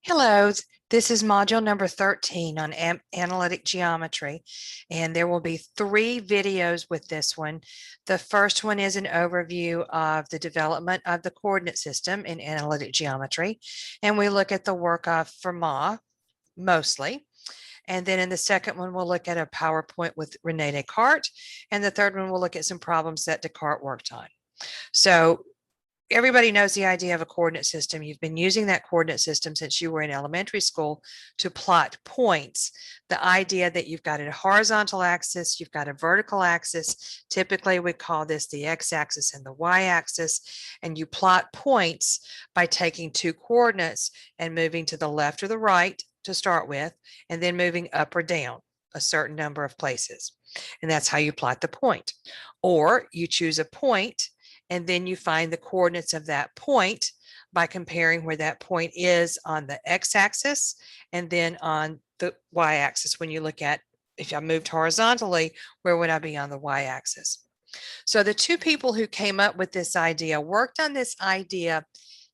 Hello, this is module number 13 on analytic geometry, and there will be 3 videos with this one. The first one is an overview of the development of the coordinate system in analytic geometry, and we look at the work of Fermat mostly. And then in the second one, we'll look at a PowerPoint with René Descartes, and the third one, we'll look at some problems that Descartes worked on. So everybody knows the idea of a coordinate system. You've been using that coordinate system since you were in elementary school to plot points. The idea that you've got a horizontal axis, you've got a vertical axis. Typically, we call this the x-axis and the y-axis, and you plot points by taking 2 coordinates and moving to the left or the right to start with, and then moving up or down a certain number of places. And that's how you plot the point. Or you choose a point and then you find the coordinates of that point by comparing where that point is on the x-axis and then on the y-axis. When you look at, if I moved horizontally, where would I be on the y-axis? So the 2 people who came up with this idea worked on this idea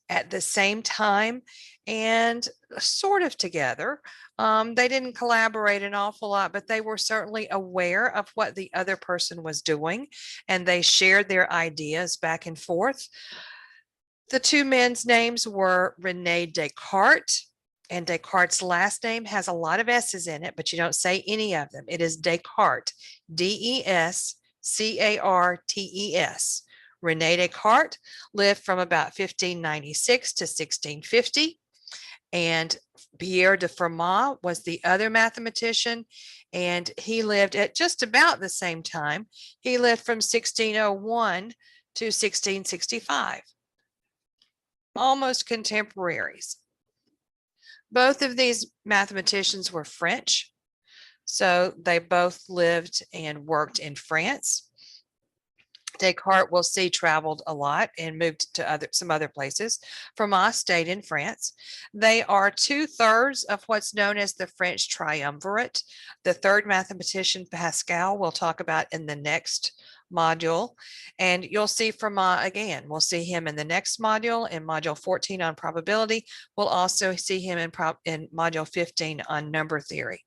at the same time and sort of together. They didn't collaborate an awful lot, but they were certainly aware of what the other person was doing, and they shared their ideas back and forth. The 2 men's names were René Descartes, and Descartes' last name has a lot of S's in it, but you don't say any of them. It is Descartes, D-E-S-C-A-R-T-E-S. René Descartes lived from about 1596 to 1650. And Pierre de Fermat was the other mathematician, and he lived at just about the same time. He lived from 1601 to 1665. Almost contemporaries. Both of these mathematicians were French, so they both lived and worked in France. Descartes, we'll see, traveled a lot and moved to some other places. Fermat stayed in France. They are 2/3 of what's known as the French triumvirate. The third mathematician, Pascal, we'll talk about in the next module. And you'll see Fermat again. We'll see him in the next module, in module 14 on probability. We'll also see him in module 15 on number theory.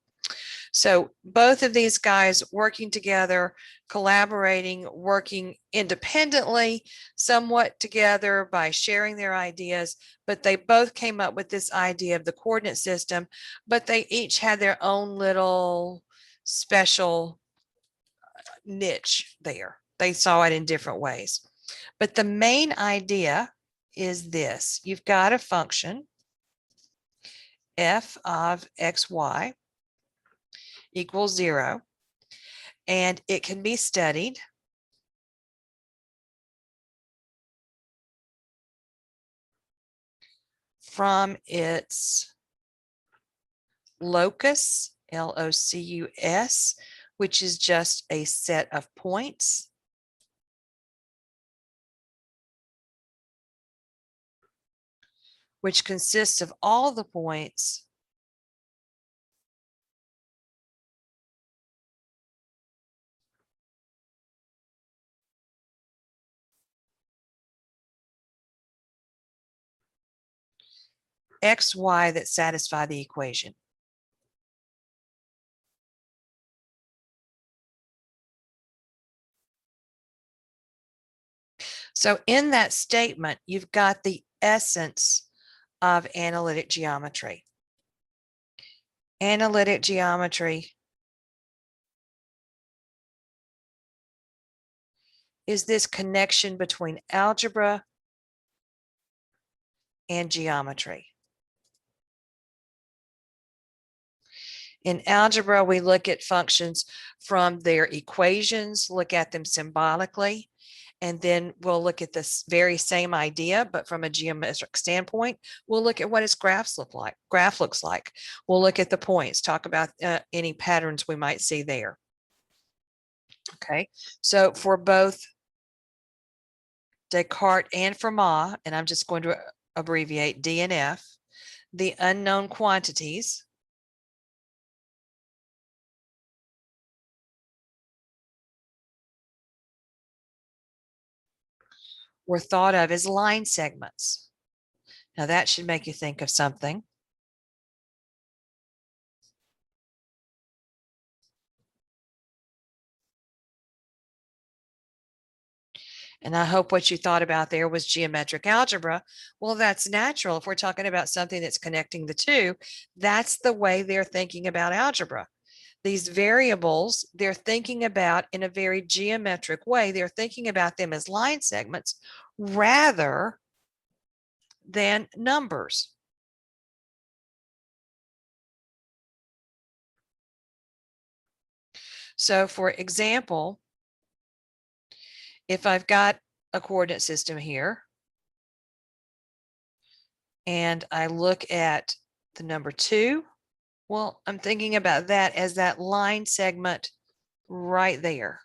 So both of these guys working together, collaborating, working independently, somewhat together by sharing their ideas, but they both came up with this idea of the coordinate system, but they each had their own little special niche there. They saw it in different ways. But the main idea is this. You've got a function, f of xy, equals 0, and it can be studied from its locus, L-O-C-U-S, which is just a set of points, which consists of all the points x, y that satisfy the equation. So in that statement, you've got the essence of analytic geometry. Analytic geometry is this connection between algebra and geometry. In algebra, we look at functions from their equations, look at them symbolically, and then we'll look at this very same idea, but from a geometric standpoint. We'll look at what its graph looks like. We'll look at the points, talk about any patterns we might see there. Okay, so for both Descartes and Fermat, and I'm just going to abbreviate D and F, the unknown quantities were thought of as line segments. Now that should make you think of something. And I hope what you thought about there was geometric algebra. Well, that's natural. If we're talking about something that's connecting the two, that's the way they're thinking about algebra. These variables, they're thinking about in a very geometric way. They're thinking about them as line segments rather than numbers. So for example, if I've got a coordinate system here and I look at the number 2, well, I'm thinking about that as that line segment right there.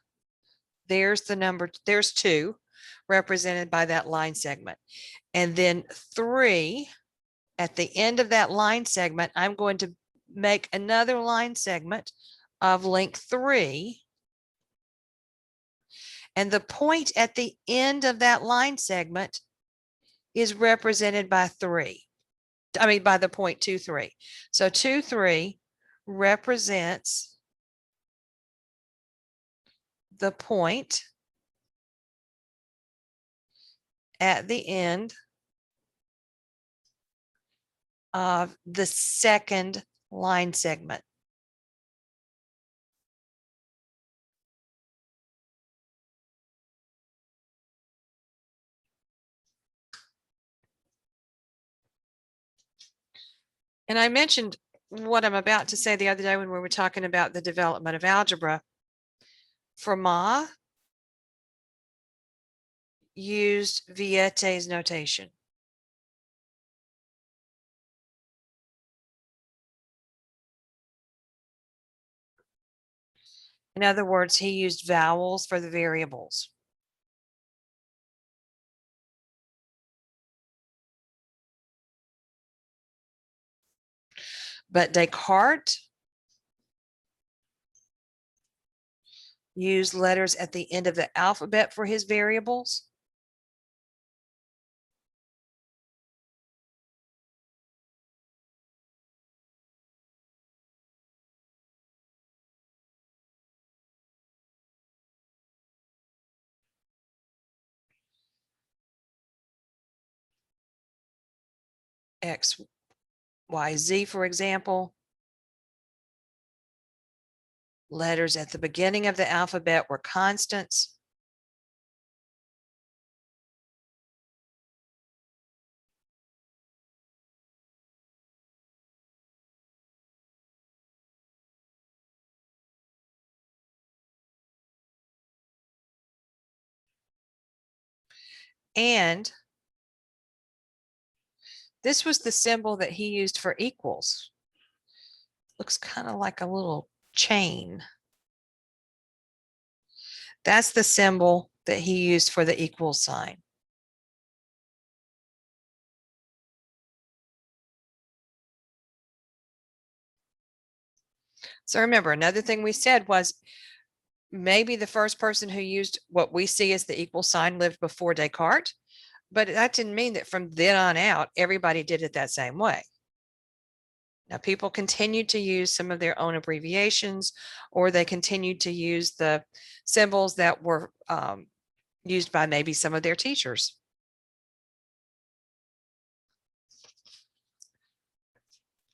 There's the number, there's 2 represented by that line segment. And then 3, at the end of that line segment, I'm going to make another line segment of length 3. And the point at the end of that line segment is represented by 3. I mean, by the point 2, 3. So 2, 3 represents the point at the end of the second line segment. And I mentioned what I'm about to say the other day when we were talking about the development of algebra. Fermat used Vieta's notation. In other words, he used vowels for the variables. But Descartes used letters at the end of the alphabet for his variables. X, Y, Z, for example. Letters at the beginning of the alphabet were constants. And this was the symbol that he used for equals. Looks kind of like a little chain. That's the symbol that he used for the equal sign. So remember, another thing we said was maybe the first person who used what we see as the equal sign lived before Descartes, but that didn't mean that from then on out, everybody did it that same way. Now, people continued to use some of their own abbreviations, or they continued to use the symbols that were used by maybe some of their teachers.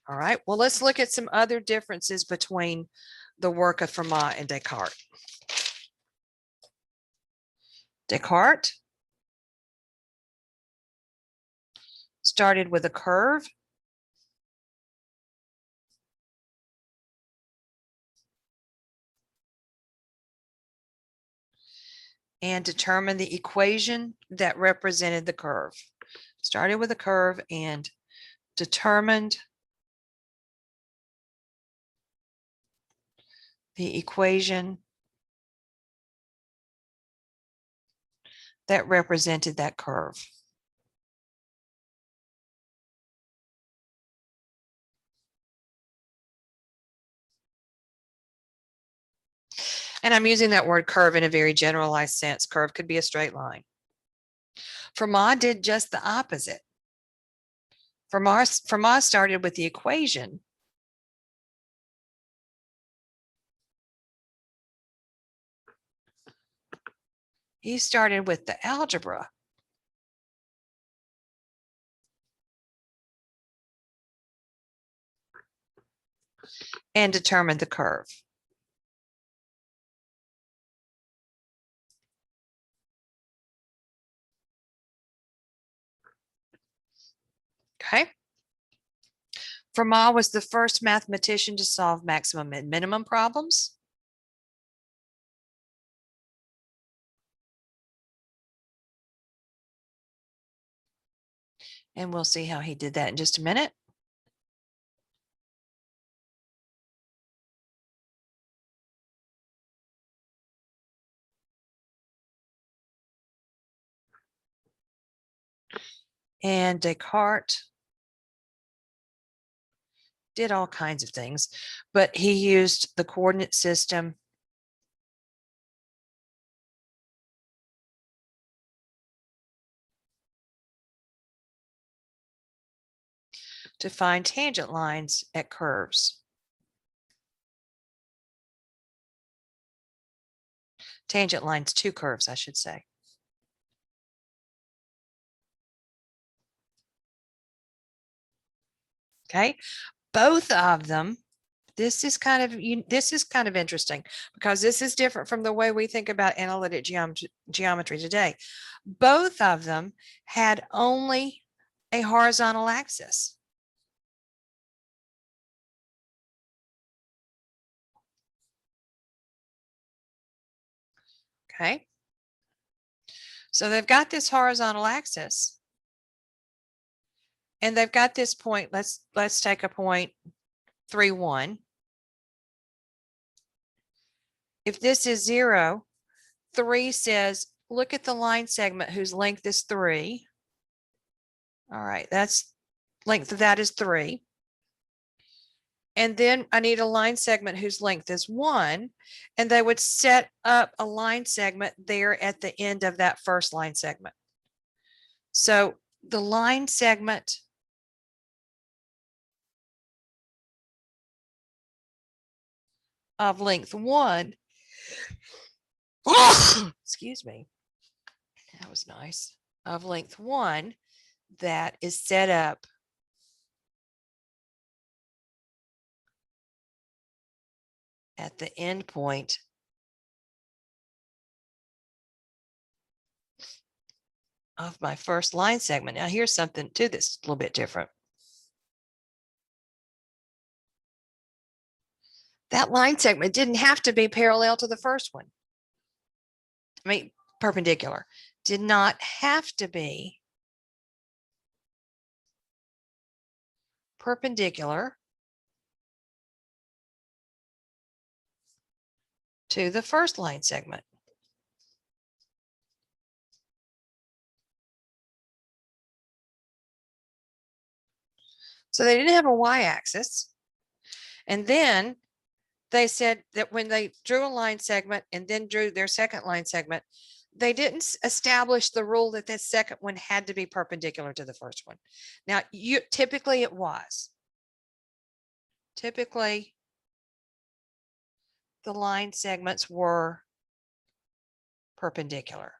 All right, well, let's look at some other differences between the work of Fermat and Descartes. Descartes started with a curve and determined the equation that represented the curve. Started with a curve and determined the equation that represented that curve. And I'm using that word curve in a very generalized sense. Curve could be a straight line. Fermat did just the opposite. Fermat started with the equation He started with the algebra and determined the curve. Okay. Fermat was the first mathematician to solve maximum and minimum problems. And we'll see how he did that in just a minute. And Descartes did all kinds of things, but he used the coordinate system to find tangent lines at curves. Tangent lines to curves, I should say. Okay, both of them. This is kind of interesting because this is different from the way we think about analytic geometry today. Both of them had only a horizontal axis. Okay, so they've got this horizontal axis, and they've got this point. Let's take a point 3, 1. If this is 0, 3 says, look at the line segment whose length is 3. All right, that's length of that is 3. And then I need a line segment whose length is 1. And they would set up a line segment there at the end of that first line segment. So the line segment of length 1, excuse me, that was nice, of length 1 that is set up at the end point of my first line segment. Now here's something to this a little bit different. That line segment didn't have to be parallel to the first one. I mean, perpendicular. Did not have to be perpendicular to the first line segment. So they didn't have a y-axis. And then they said that when they drew a line segment and then drew their second line segment, they didn't establish the rule that the second one had to be perpendicular to the first one. Now, typically it was. Typically, the line segments were perpendicular.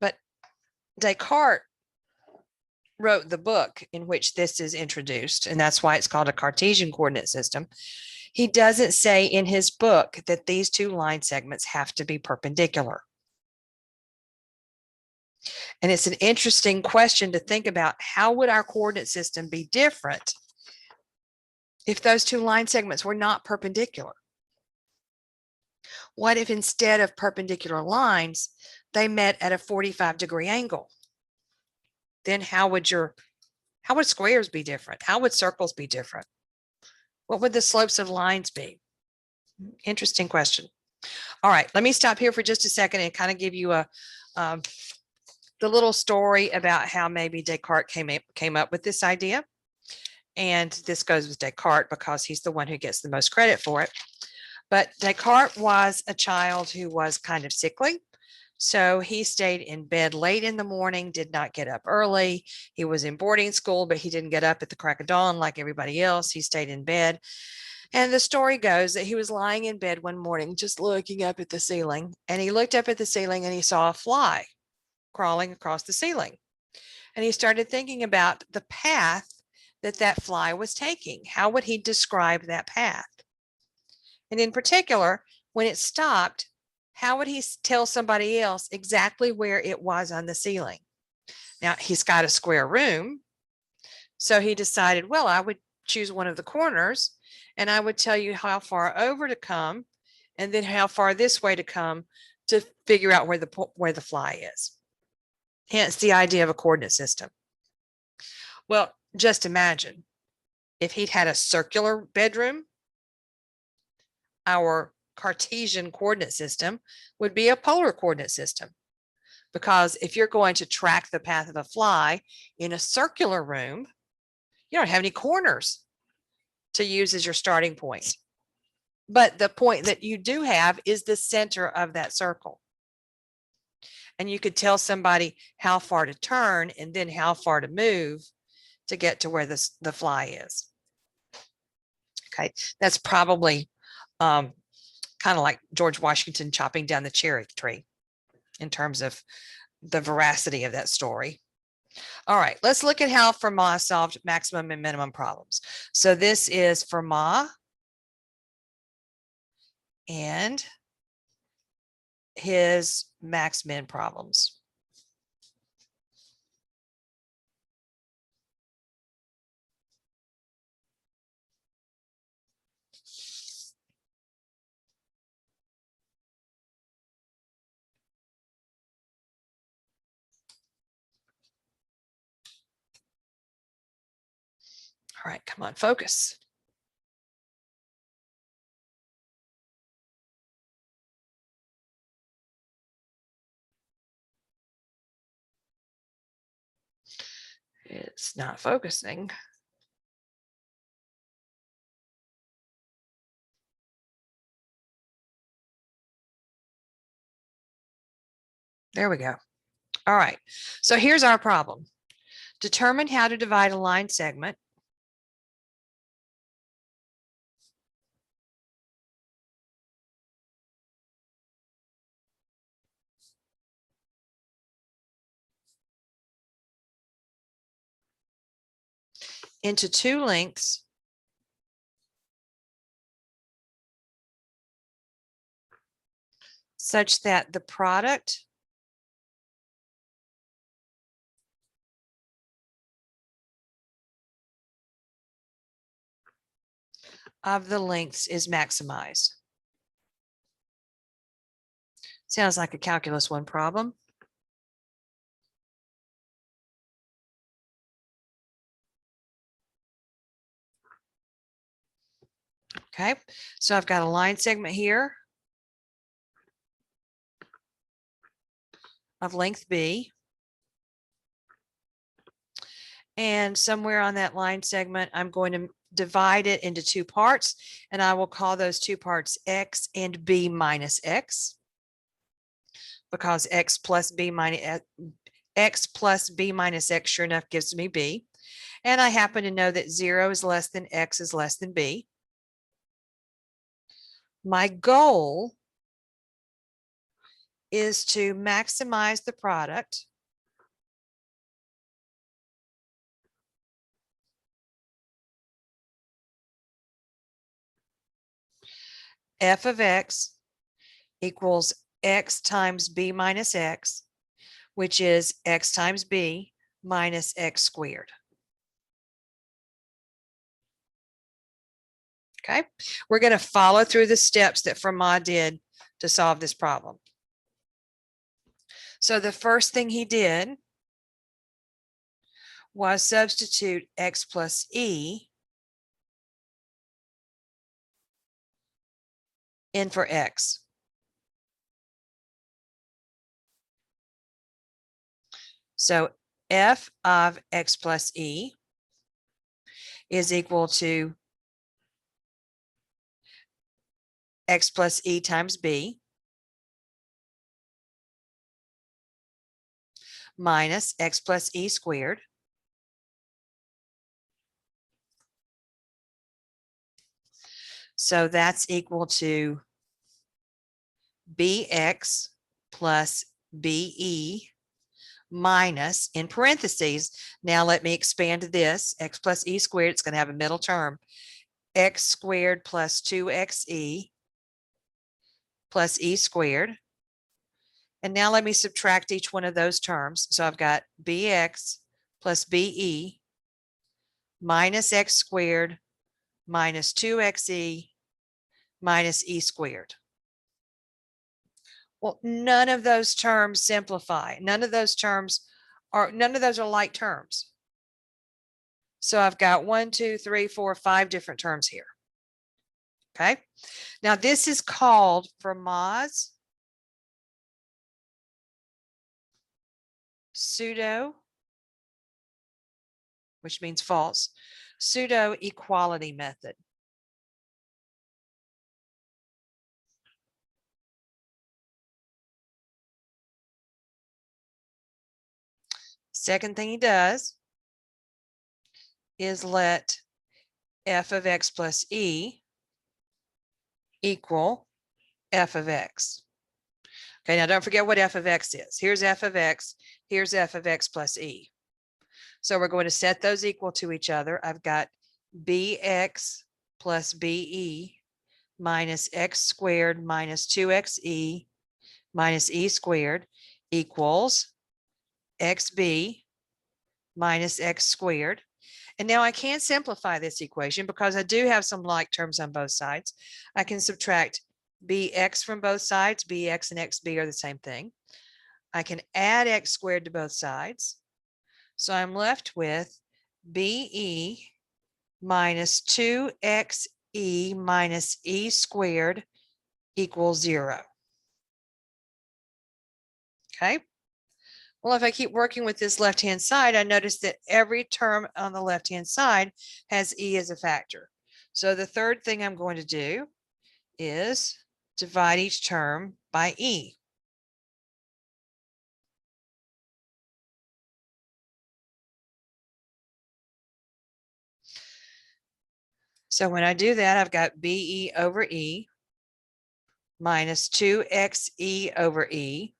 But Descartes wrote the book in which this is introduced, and that's why it's called a Cartesian coordinate system. He doesn't say in his book that these two line segments have to be perpendicular. And it's an interesting question to think about. How would our coordinate system be different if those two line segments were not perpendicular? What if instead of perpendicular lines, they met at a 45-degree angle? Then how would squares be different? How would circles be different? What would the slopes of lines be? Interesting question. All right, let me stop here for just a second and kind of give you the little story about how maybe Descartes came up with this idea. And this goes with Descartes because he's the one who gets the most credit for it. But Descartes was a child who was kind of sickly. So he stayed in bed late in the morning, did not get up early. He was in boarding school, but he didn't get up at the crack of dawn like everybody else. He stayed in bed. And the story goes that he was lying in bed one morning, just looking up at the ceiling. And he looked up at the ceiling and he saw a fly crawling across the ceiling. And he started thinking about the path that that fly was taking. How would he describe that path? And in particular, when it stopped, how would he tell somebody else exactly where it was on the ceiling? Now, he's got a square room, so he decided, well, I would choose one of the corners and I would tell you how far over to come and then how far this way to come to figure out where the fly is. Hence the idea of a coordinate system. Well, just imagine if he'd had a circular bedroom, our Cartesian coordinate system would be a polar coordinate system. Because if you're going to track the path of a fly in a circular room, you don't have any corners to use as your starting point. But the point that you do have is the center of that circle. And you could tell somebody how far to turn and then how far to move to get to where the fly is. Okay, that's probably kind of like George Washington chopping down the cherry tree in terms of the veracity of that story. All right, let's look at how Fermat solved maximum and minimum problems. So this is Fermat and his max-min problems. All right, come on, focus. It's not focusing. There we go. All right, so here's our problem. Determine how to divide a line segment into two lengths such that the product of the lengths is maximized. Sounds like a calculus 1 problem. Okay, so I've got a line segment here of length B. And somewhere on that line segment, I'm going to divide it into two parts, and I will call those two parts X and B minus X, because X plus B minus X sure enough gives me B. And I happen to know that 0 is less than X is less than B. My goal is to maximize the product f of X equals X times B minus X, which is X times B minus X squared. Okay, we're going to follow through the steps that Fermat did to solve this problem. So the first thing he did was substitute X plus E in for X. So f of X plus E is equal to x plus e times b minus x plus e squared so that's equal to bx plus be minus, in parentheses, now let me expand this, x plus e squared, it's going to have a middle term, x squared plus 2xe plus e squared. And now let me subtract each one of those terms. So I've got bx plus be minus x squared minus 2xe minus e squared. Well, none of those terms simplify. None of those are like terms. So I've got 1, 2, 3, 4, 5 different terms here. Okay. Now this is called Fermat's pseudo, which means false, pseudo equality method. Second thing he does is let f of x plus e equal f of x. Okay, now don't forget what f of x is. Here's f of x, here's f of x plus e. So we're going to set those equal to each other. I've got bx plus be minus x squared minus 2xe minus e squared equals xb minus x squared. And now I can simplify this equation because I do have some like terms on both sides. I can subtract bx from both sides. Bx and xb are the same thing. I can add x squared to both sides. So I'm left with be minus 2xe minus e squared equals 0. Okay. Well, if I keep working with this left-hand side, I notice that every term on the left-hand side has e as a factor. So the third thing I'm going to do is divide each term by e. So when I do that, I've got be over e minus 2xe over e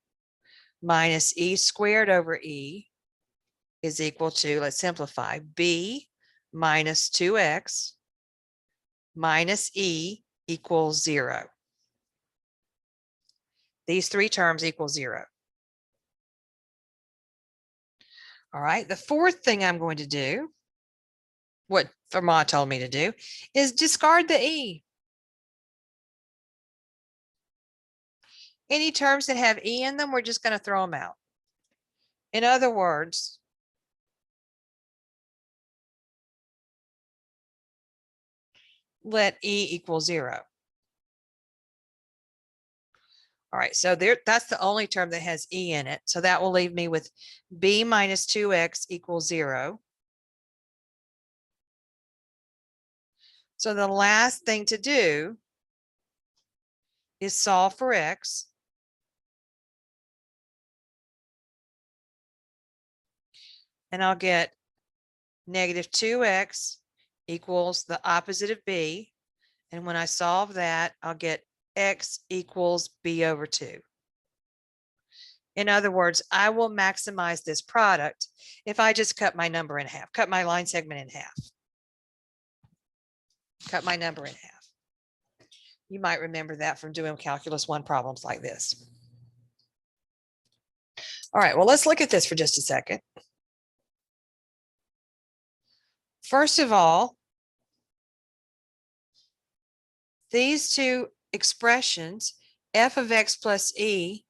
minus e squared over e is equal to, let's simplify, b minus 2x minus e equals 0. These three terms equal 0. All right, the fourth thing I'm going to do, what Fermat told me to do, is discard the e. Any terms that have e in them, we're just going to throw them out. In other words, let e equal 0. All right, so that's the only term that has e in it. So that will leave me with b minus 2x equals 0. So the last thing to do is solve for x. And I'll get negative 2x equals the opposite of b. And when I solve that, I'll get x equals b over 2. In other words, I will maximize this product if I just cut my number in half, cut my line segment in half, cut my number in half. You might remember that from doing calculus 1 problems like this. All right, well, let's look at this for just a second. First of all, these two expressions, f of x plus e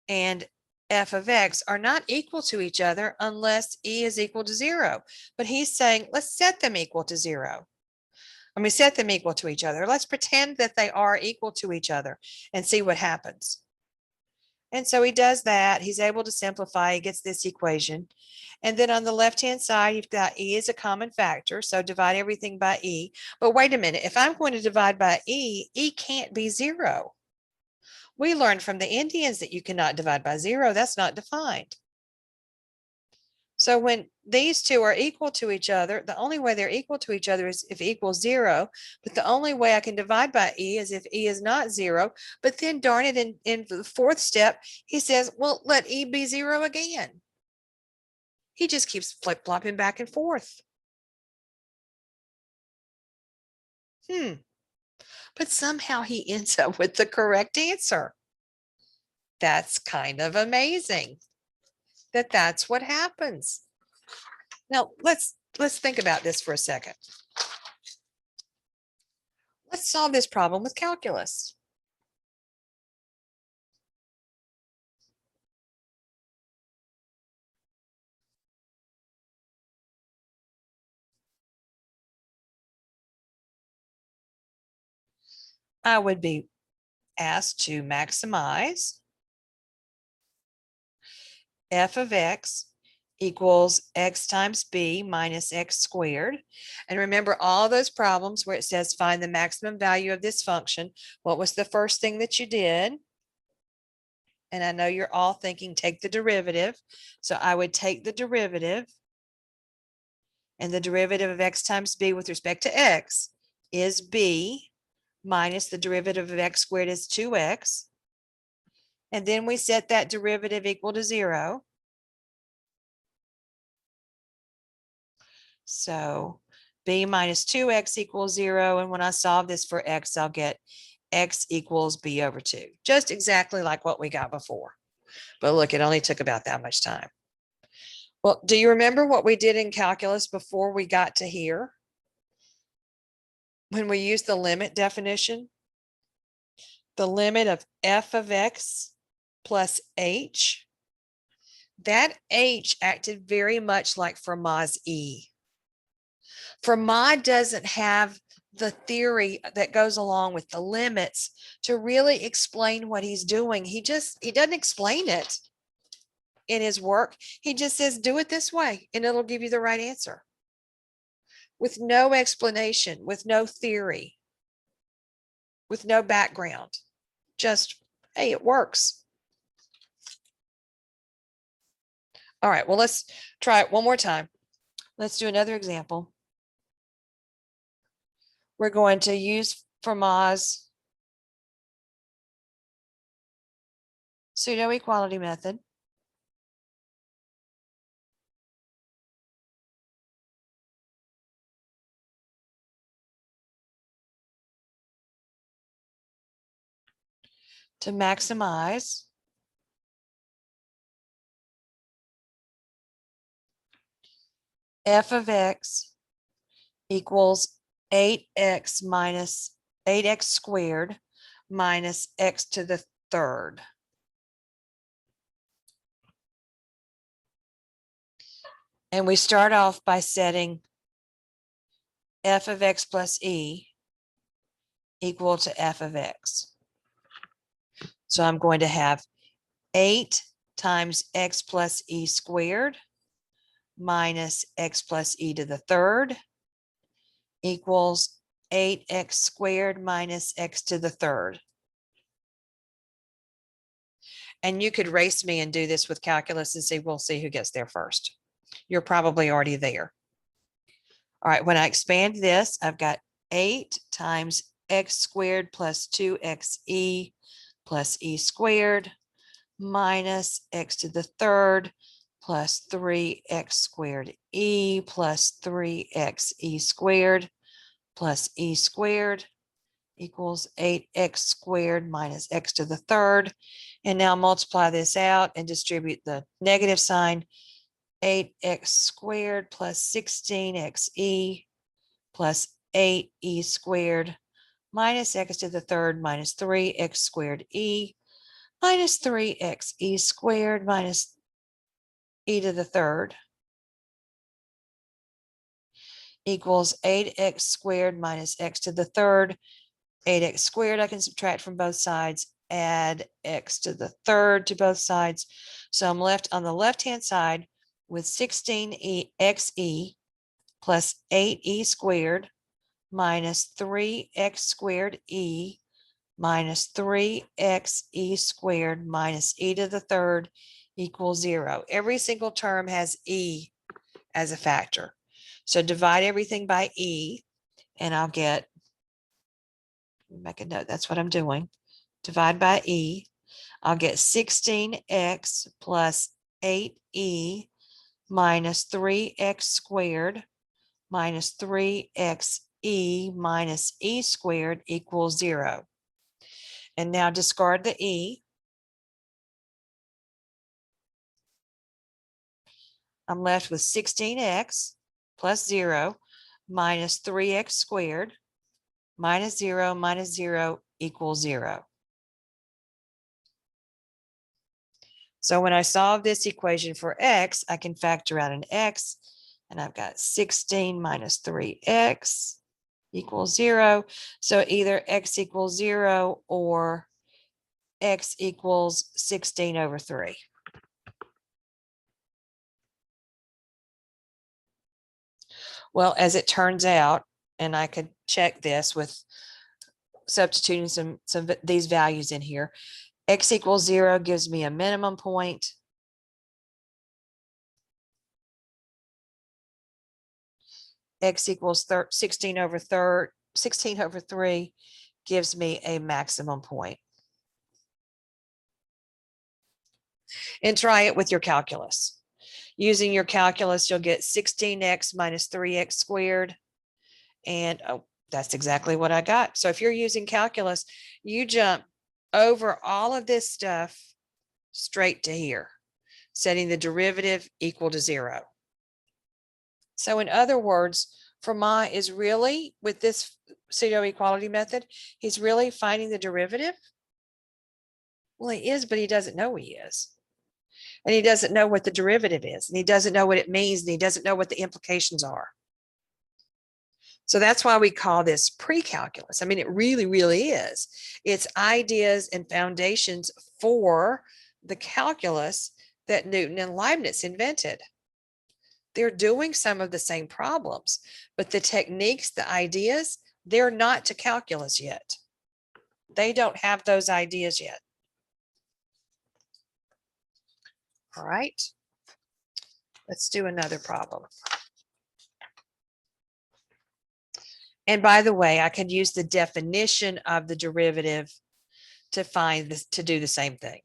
and f of x, are not equal to each other unless e is equal to 0. But he's saying, let's set them equal to 0. I mean, set them equal to each other. Let's pretend that they are equal to each other and see what happens. And so he does that. He's able to simplify. He gets this equation. And then on the left-hand side, you've got E as a common factor. So divide everything by E. But wait a minute. If I'm going to divide by E, E can't be 0. We learned from the Indians that you cannot divide by 0. That's not defined. So when these two are equal to each other, the only way they're equal to each other is if E equals 0. But the only way I can divide by E is if E is not 0. But then darn it, in the fourth step, he says, well, let E be 0 again. He just keeps flip-flopping back and forth. But somehow he ends up with the correct answer. That's kind of amazing that that's what happens. Now, let's think about this for a second. Let's solve this problem with calculus. I would be asked to maximize f of x equals x times b minus x squared. And remember all those problems where it says find the maximum value of this function. What was the first thing that you did? And I know you're all thinking take the derivative. So I would take the derivative, and the derivative of x times b with respect to x is b minus the derivative of x squared is 2x. And then we set that derivative equal to 0. So b minus 2x equals 0. And when I solve this for x, I'll get x equals b over 2. Just exactly like what we got before. But look, it only took about that much time. Well, do you remember what we did in calculus before we got to here? When we used the limit definition? The limit of f of x plus h, that h acted very much like Fermat's E. Fermat doesn't have the theory that goes along with the limits to really explain what he's doing. He doesn't explain it in his work. He just says, do it this way, and it'll give you the right answer. With no explanation, with no theory, with no background. Just, hey, it works. All right, well, let's try it one more time. Let's do another example. We're going to use Fermat's pseudo-equality method. To maximize f of x equals 8x minus 8x squared minus x to the third. And we start off by setting f of x plus e equal to f of x. So I'm going to have 8 times x plus e squared minus x plus e to the third equals 8x squared minus x to the third. And you could race me and do this with calculus and see, we'll see who gets there first. You're probably already there. All right, when I expand this, I've got 8 times x squared plus 2xe plus e squared minus x to the third plus 3x squared e plus 3x e squared plus e squared equals 8x squared minus x to the third. And now multiply this out and distribute the negative sign. 8x squared plus 16xe plus 8e squared minus x to the third minus 3x squared e minus 3x e squared minus e to the third equals 8x squared minus x to the third. 8x squared I can subtract from both sides. add x to the third to both sides. So I'm left on the left-hand side with 16xe plus 8e squared minus 3x squared e minus 3xe squared minus e to the third equals 0. Every single term has e as a factor. So divide everything by e, and I'll get, make a note, that's what I'm doing. Divide by e, I'll get 16x plus 8e minus 3x squared minus 3xe minus e squared equals 0. And now discard the e. I'm left with 16x plus 0 minus 3x squared minus 0 equals 0. So when I solve this equation for x, I can factor out an x, and I've got 16 minus 3x equals 0. So either x equals 0 or x equals 16 over 3. Well, as it turns out, and I could check this with substituting some these values in here, x equals 0 gives me a minimum point. X equals 16 over 3 gives me a maximum point. And try it with your calculus. Using your calculus, you'll get 16x minus 3x squared. And oh, that's exactly what I got. So if you're using calculus, you jump over all of this stuff straight to here, setting the derivative equal to 0. So in other words, Fermat is really, with this pseudo equality method, he's really finding the derivative. Well, he is, but he doesn't know he is. And he doesn't know what the derivative is, and he doesn't know what it means, and he doesn't know what the implications are. So that's why we call this pre-calculus. I mean, it really, really is. It's ideas and foundations for the calculus that Newton and Leibniz invented. They're doing some of the same problems, but the techniques, the ideas, they're not to calculus yet. They don't have those ideas yet. All right, let's do another problem. And by the way, I could use the definition of the derivative to find this, to do the same thing.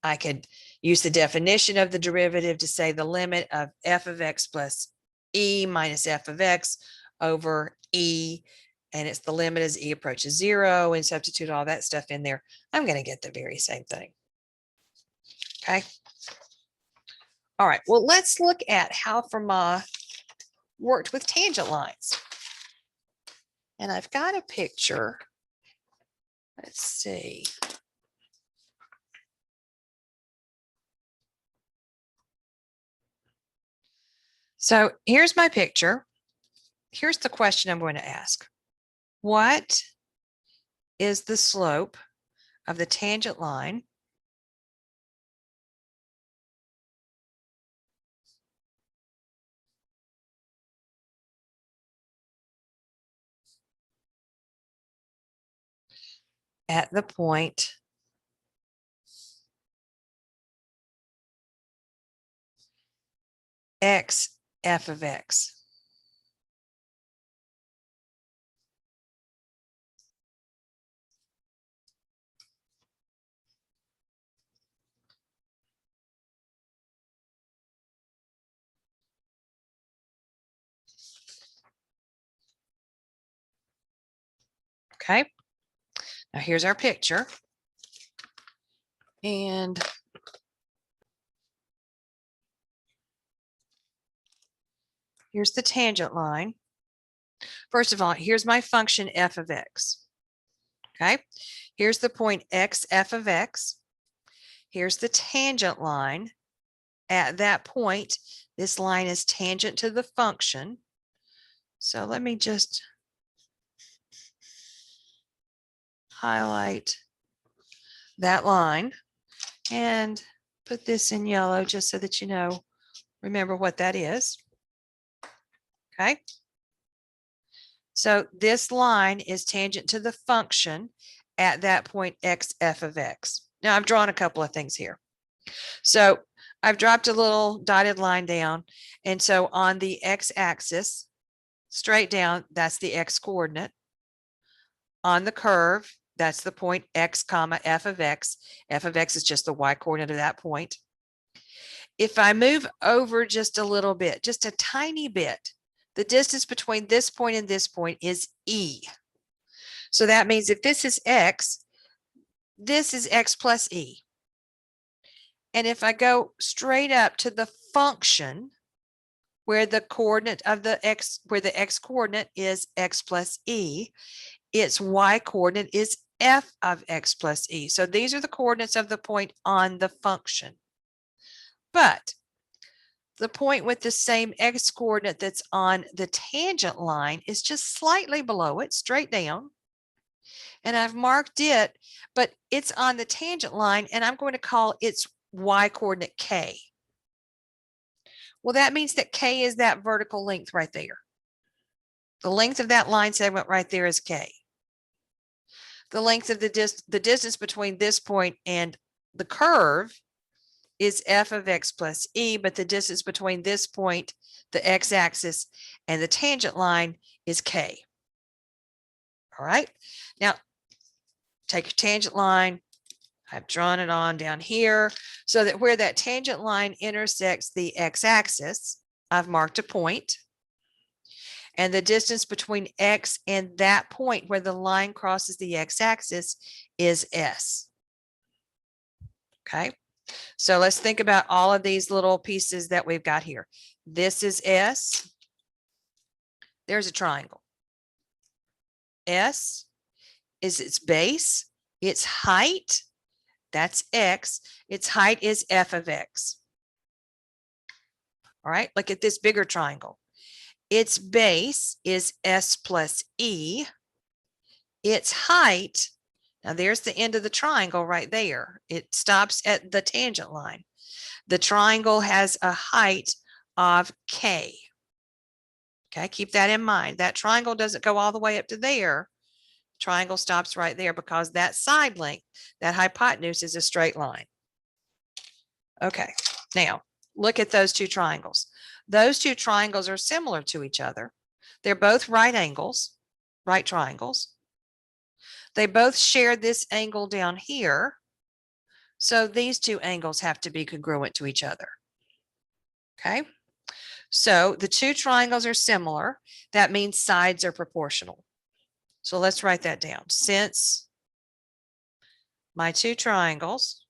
I could use the definition of the derivative to say the limit of f of x plus e minus f of x over e, and it's the limit as e approaches 0, and substitute all that stuff in there. I'm going to get the very same thing. Okay. All right, well, let's look at how Fermat worked with tangent lines. And I've got a picture. Let's see. So here's my picture. Here's the question I'm going to ask. What is the slope of the tangent line at the point x f of x? Okay, now here's our picture. And here's the tangent line. First of all, here's my function f of x. Okay, here's the point x f of x. Here's the tangent line. At that point, this line is tangent to the function. So let me just highlight that line and put this in yellow just so that you know, remember what that is. Okay. So this line is tangent to the function at that point x f of x. Now I've drawn a couple of things here. So I've dropped a little dotted line down. And so on the x-axis, straight down, that's the x coordinate. On the curve, that's the point x comma f of x. F of x is just the y coordinate of that point. If I move over just a little bit, just a tiny bit, the distance between this point and this point is e. So that means if this is x, this is x plus e. And if I go straight up to the function where the coordinate of the x, where the x coordinate is x plus e, its y coordinate is f of x plus e. So these are the coordinates of the point on the function. But the point with the same x coordinate that's on the tangent line is just slightly below it, straight down. And I've marked it, but it's on the tangent line, and I'm going to call its y coordinate k. Well, that means that k is that vertical length right there. The length of that line segment right there is k. The length of the distance between this point and the curve is f of x plus e, but the distance between this point, the x-axis, and the tangent line is k. All right. Now, take your tangent line. I've drawn it on down here so that where that tangent line intersects the x-axis, I've marked a point. And the distance between x and that point where the line crosses the x-axis is s. Okay. So let's think about all of these little pieces that we've got here. This is S. There's a triangle. S is its base. Its height, that's x. Its height is f of x. All right, look at this bigger triangle. Its base is s plus e. Its height, now there's the end of the triangle right there. It stops at the tangent line. The triangle has a height of k. Okay, keep that in mind. That triangle doesn't go all the way up to there. Triangle stops right there because that side length, that hypotenuse, is a straight line. Okay, now look at those two triangles. Those two triangles are similar to each other. They're both right angles, right triangles. They both share this angle down here. So these two angles have to be congruent to each other. Okay, so the two triangles are similar. That means sides are proportional. So let's write that down. Since my two triangles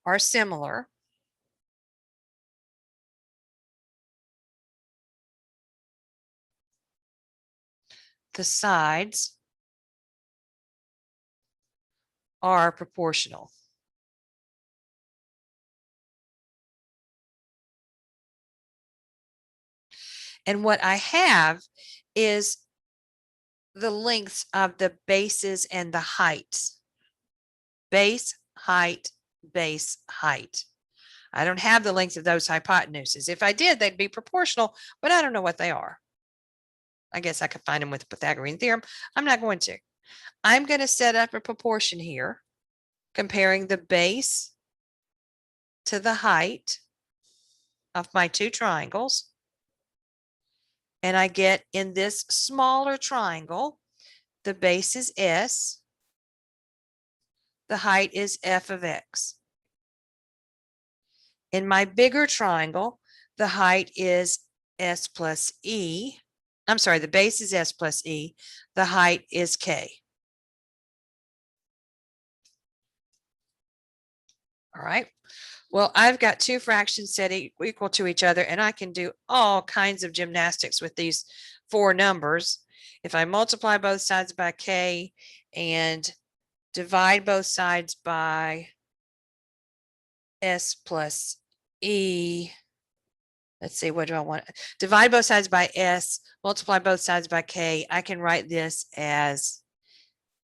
are similar, the sides are proportional. And what I have is the lengths of the bases and the heights. Base, height, base, height. I don't have the length of those hypotenuses. If I did, they'd be proportional, but I don't know what they are. I guess I could find them with the Pythagorean theorem. I'm not going to. I'm going to set up a proportion here, comparing the base to the height of my two triangles. And I get in this smaller triangle, the base is S, the height is f of x. In my bigger triangle, the height is s plus e. I'm sorry, the base is s plus e, the height is k. All right. Well, I've got two fractions set equal to each other, and I can do all kinds of gymnastics with these four numbers. If I multiply both sides by k and divide both sides by s plus e, let's see, what do I want? Divide both sides by S, multiply both sides by K. I can write this as,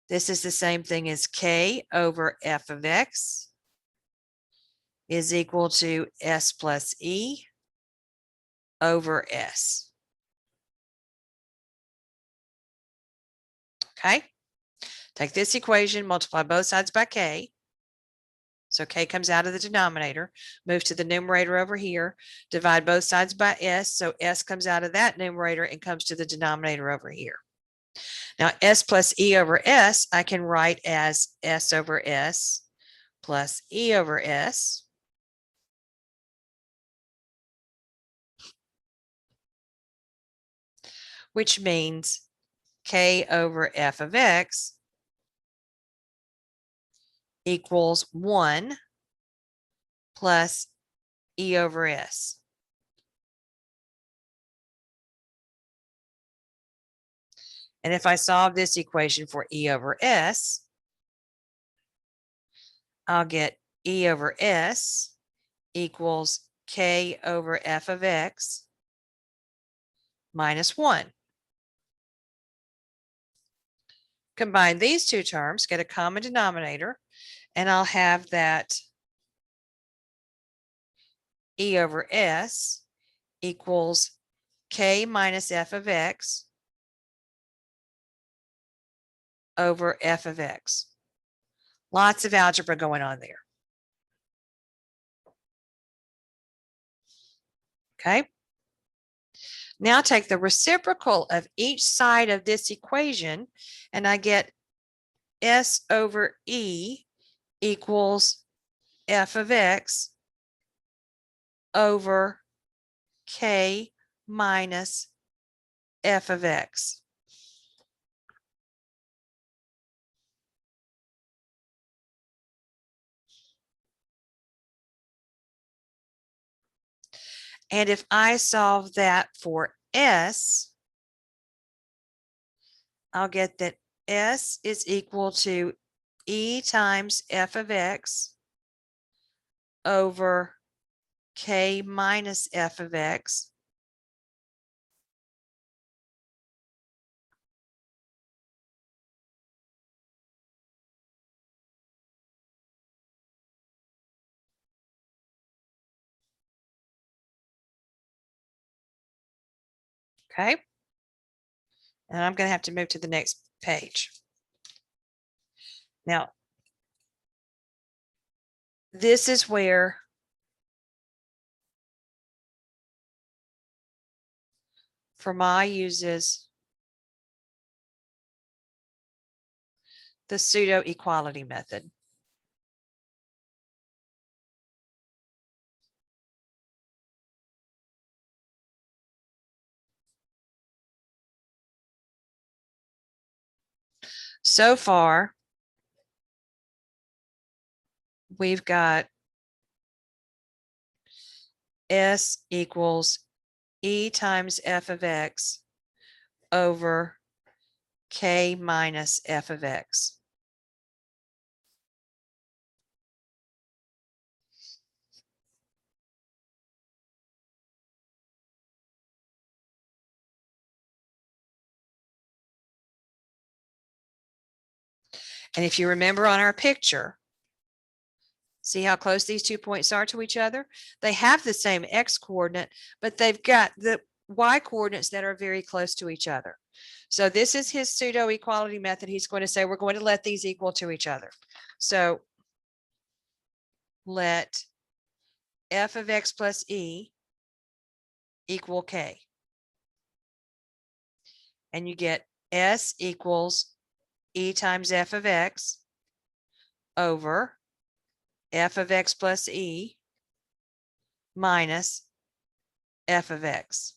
this is the same thing as K over f of X is equal to S plus E over S. Okay. Take this equation, multiply both sides by K. So K comes out of the denominator, move to the numerator over here, divide both sides by S. So S comes out of that numerator and comes to the denominator over here. Now S plus E over S, I can write as S over S plus E over S. Which means K over f of X equals 1 plus E over S. And if I solve this equation for E over S, I'll get E over S equals K over f of X minus 1. Combine these two terms, get a common denominator, and I'll have that E over S equals K minus f of X over f of X. Lots of algebra going on there. Okay. Now take the reciprocal of each side of this equation, and I get S over E equals f of X over K minus f of X. And if I solve that for S, I'll get that S is equal to E times f of X over K minus f of X okay? And I'm going to have to move to the next page. Now, this is where Fermat uses the pseudo-equality method. So far, we've got S equals E times f of X over K minus f of X. And if you remember on our picture, see how close these 2 points are to each other? They have the same X coordinate, but they've got the Y coordinates that are very close to each other. So this is his pseudo equality method. He's going to say, we're going to let these equal to each other. So let f of X plus E equal K. And you get S equals E times f of X over f of X plus E minus f of X.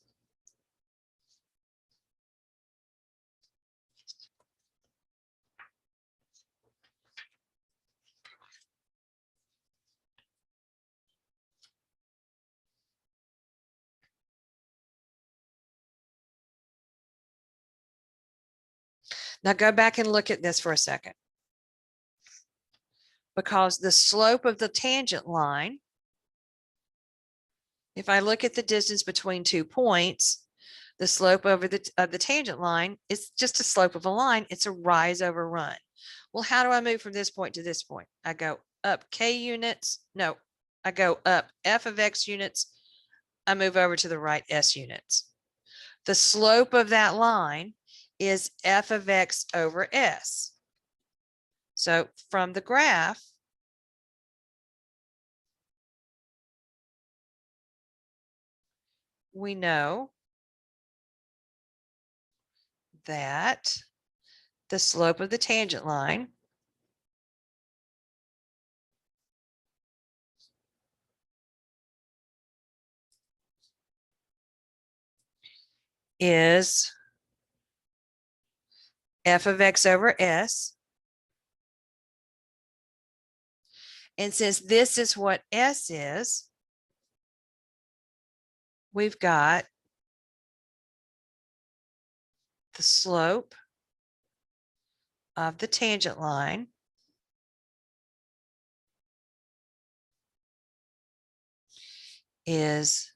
Now go back and look at this for a second. Because the slope of the tangent line If I look at the distance between 2 points, the slope over the tangent line is just a slope of a line. It's a rise over run. Well, how do I move from this point to this point? I go up k units. No, I go up f of x units. I move over to the right s units. The slope of that line is f of x over s. So from the graph, we know that the slope of the tangent line is f of x over s. And since this is what s is, we've got the slope of the tangent line is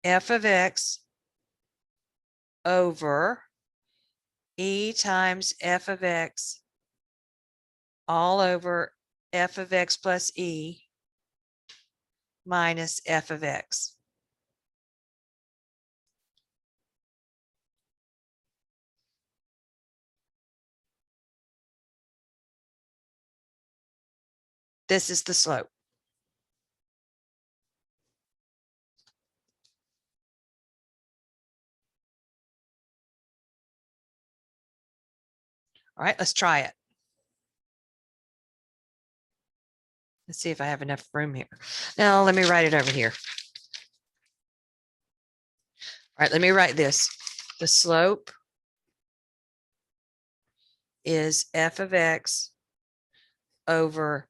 f of x over e times f of x all over f of x plus e minus f of x. This is the slope. All right, let's try it. Let's see if I have enough room here. Now, let me write it over here. All right, let me write this. The slope is f of x over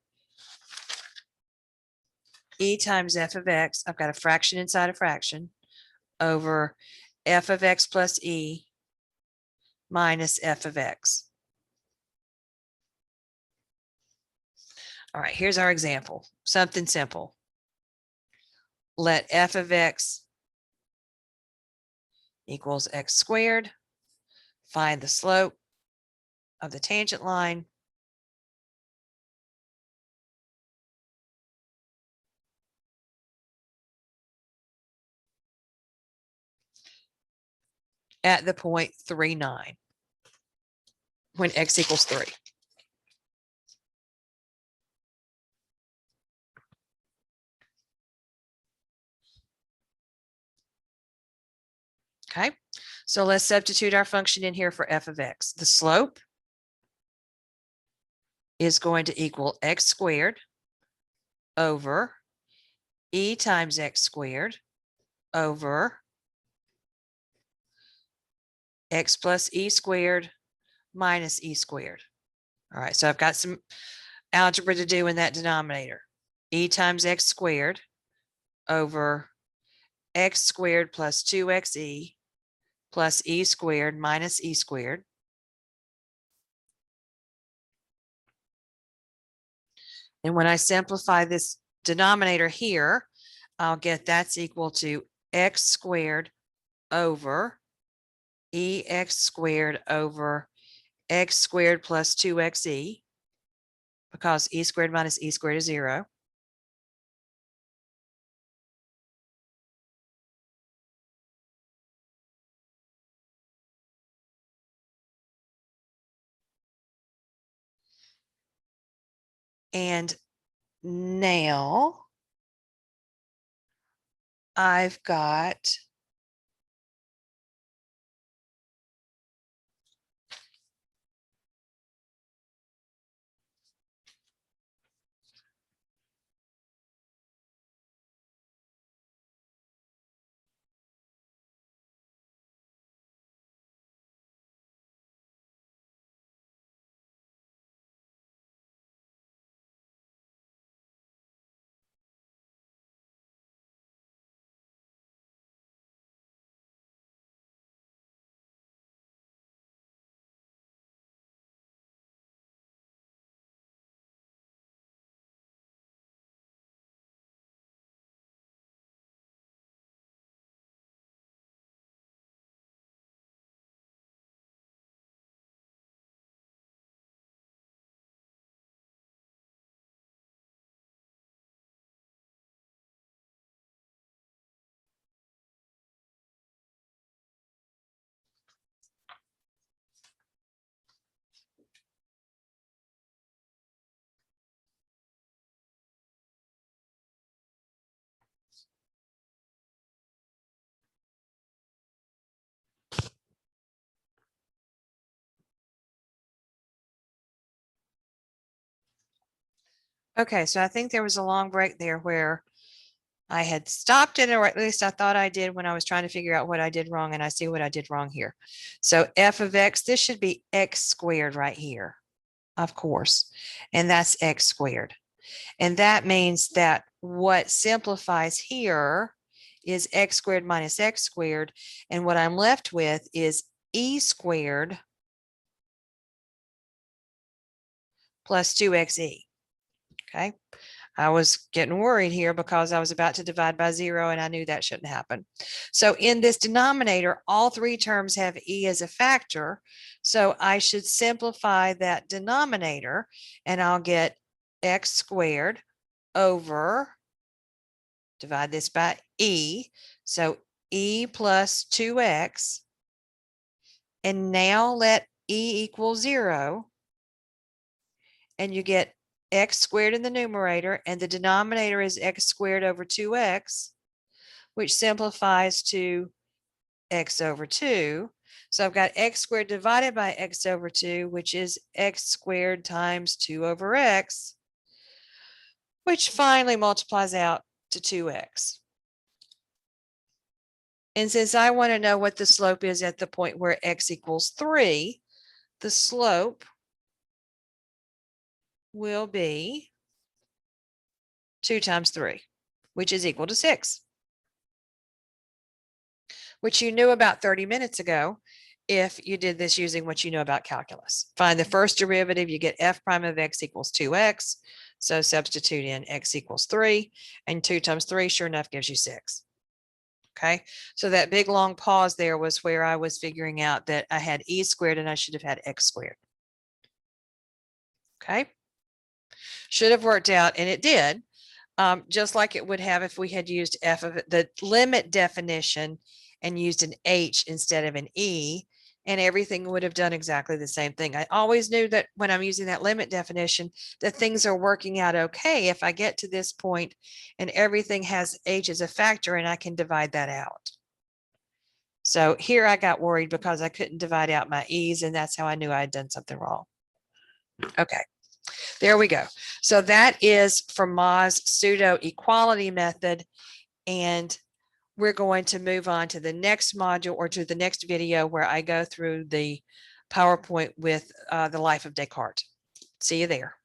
e times f of x. I've got a fraction inside a fraction over f of x plus e minus f of x. All right, here's our example. Something simple. Let f of x equals x squared. Find the slope of the tangent line. At the point 3, 9 when x equals 3. Okay, so let's substitute our function in here for f of x. The slope is going to equal x squared over e times x squared over x plus e squared minus e squared. All right, so I've got some algebra to do in that denominator. E times x squared over x squared plus 2xe plus e squared minus e squared. And when I simplify this denominator here, I'll get that's equal to x squared over ex squared over x squared plus 2xe, because e squared minus e squared is 0. And now I've got Okay, so I think there was a long break there where I had stopped it, or at least I thought I did when I was trying to figure out what I did wrong, and I see what I did wrong here. So f of x, this should be x squared right here, of course, and that's x squared. And that means that what simplifies here is x squared minus x squared, and what I'm left with is e squared plus 2xe. Okay. I was getting worried here because I was about to divide by 0 and I knew that shouldn't happen. So in this denominator, all three terms have e as a factor. So I should simplify that denominator and I'll get x squared over, divide this by e. So e plus 2x. And now let e equal 0. And you get x squared in the numerator, and the denominator is x squared over 2x, which simplifies to x over 2. So I've got x squared divided by x over 2, which is x squared times 2 over x, which finally multiplies out to 2x. And since I want to know what the slope is at the point where x equals 3, the slope will be 2 times 3, which is equal to 6, which you knew about 30 minutes ago if you did this using what you know about calculus. Find the first derivative, you get f prime of x equals 2x. So substitute in x equals 3, and 2 times 3, sure enough, gives you 6. Okay, so that big long pause there was where I was figuring out that I had e squared and I should have had x squared. Okay, should have worked out, and it did, just like it would have if we had used f of the limit definition and used an h instead of an e, and everything would have done exactly the same thing. I always knew that when I'm using that limit definition, that things are working out okay if I get to this point and everything has h as a factor and I can divide that out. So here I got worried because I couldn't divide out my e's, and that's how I knew I had done something wrong. Okay, there we go. So that is Fermat's pseudo equality method, and we're going to move on to the next module or to the next video where I go through the PowerPoint with the life of Descartes. See you there.